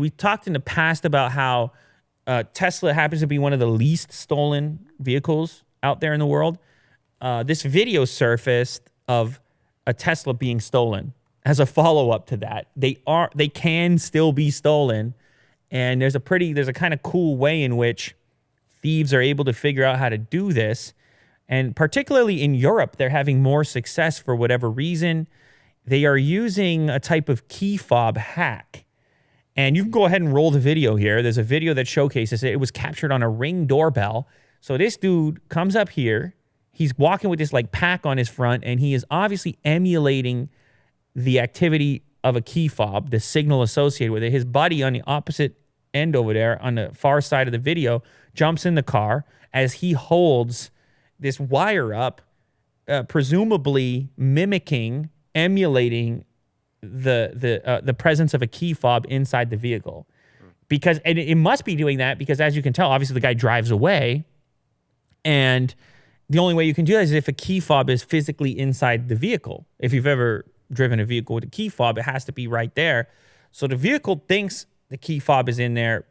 we talked in the past about how Tesla happens to be one of the least stolen vehicles out there in the world. This video surfaced of a Tesla being stolen as a follow-up to that. They can still be stolen, and there's a kind of cool way in which thieves are able to figure out how to do this. And particularly in Europe, they're having more success for whatever reason. They are using a type of key fob hack. And you can go ahead and roll the video here. There's a video that showcases it. It was captured on a Ring doorbell. So this dude comes up here. He's walking with this like pack on his front, and he is obviously emulating the activity of a key fob, the signal associated with it. His buddy on the opposite end over there on the far side of the video jumps in the car as he holds this wire up, presumably emulating the presence of a key fob inside the vehicle. Because, and it must be doing that because, as you can tell, obviously the guy drives away, and the only way you can do that is if a key fob is physically inside the vehicle. If you've ever driven a vehicle with a key fob, it has to be right there. So the vehicle thinks the key fob is in there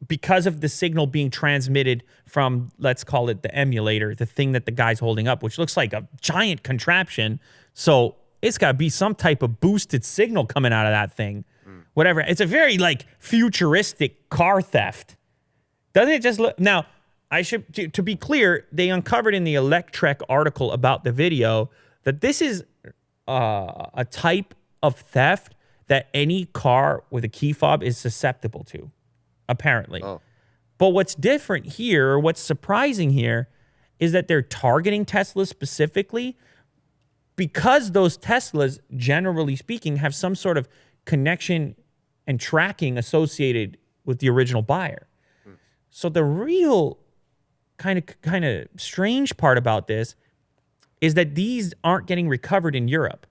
because of the signal being transmitted from, let's call it the emulator, the thing that the guy's holding up, which looks like a giant contraption. So it's got to be some type of boosted signal coming out of that thing. Whatever. It's a very like futuristic car theft. Doesn't it just look? Now, I should, to be clear, they uncovered in the LaterClips article about the video that this is a type of theft that any car with a key fob is susceptible to, apparently. Oh. But what's different here, or what's surprising here, is that they're targeting Teslas specifically because those Teslas, generally speaking, have some sort of connection and tracking associated with the original buyer. So the real kind of strange part about this is that these aren't getting recovered in Europe.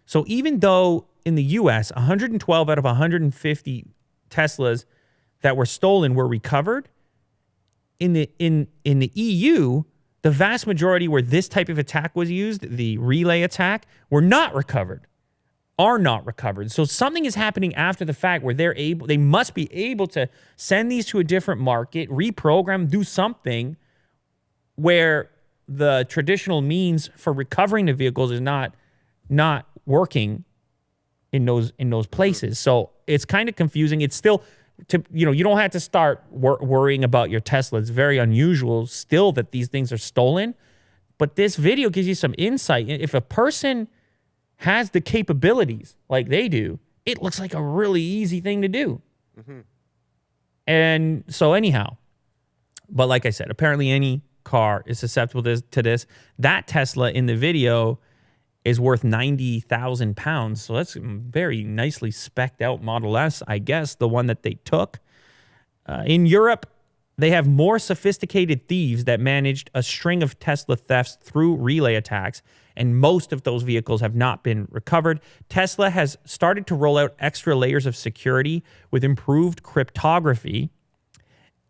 So even though in the US, 112 out of 150 Teslas that were stolen were recovered, in the EU, the vast majority where this type of attack was used, the relay attack, are not recovered. So something is happening after the fact where they must be able to send these to a different market, reprogram, do something where the traditional means for recovering the vehicles is not working in those places. So it's kind of confusing. It's still, you don't have to start worrying about your Tesla. It's very unusual still that these things are stolen. But this video gives you some insight. If a person has the capabilities like they do, it looks like a really easy thing to do. Mm-hmm. And so anyhow, but like I said, apparently any car is susceptible to this. That Tesla in the video is worth 90,000 pounds. So that's a very nicely specced out Model S, I guess, the one that they took. In Europe, they have more sophisticated thieves that managed a string of Tesla thefts through relay attacks, and most of those vehicles have not been recovered. Tesla has started to roll out extra layers of security with improved cryptography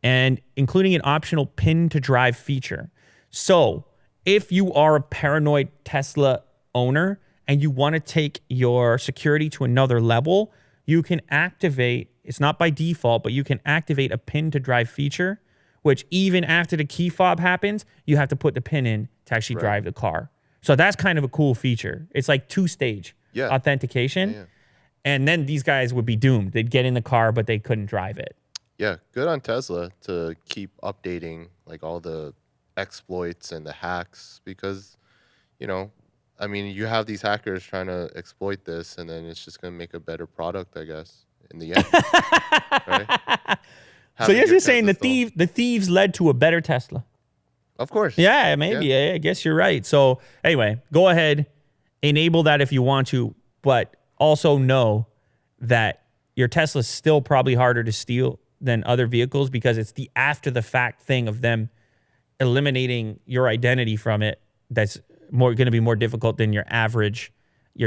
and including an optional pin-to-drive feature. So if you are a paranoid Tesla owner and you want to take your security to another level, you can activate, it's not by default, but you can activate a pin-to-drive feature, which even after the key fob happens, you have to put the pin in to actually drive the car. So that's kind of a cool feature. It's like two-stage authentication. Yeah. And then these guys would be doomed. They'd get in the car, but they couldn't drive it. Yeah, good on Tesla to keep updating like all the exploits and the hacks because, I mean, you have these hackers trying to exploit this, and then it's just going to make a better product, I guess, in the end. Right? So you're just saying the thieves led to a better Tesla? Of course. Yeah, maybe. Yeah. I guess you're right. So anyway, go ahead, enable that if you want to, but also know that your Tesla's still probably harder to steal than other vehicles because it's the after-the-fact thing of them eliminating your identity from it that's going to be more difficult than your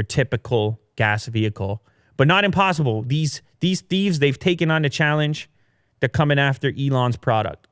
typical gas vehicle. But not impossible. These thieves, they've taken on the challenge. They're coming after Elon's product.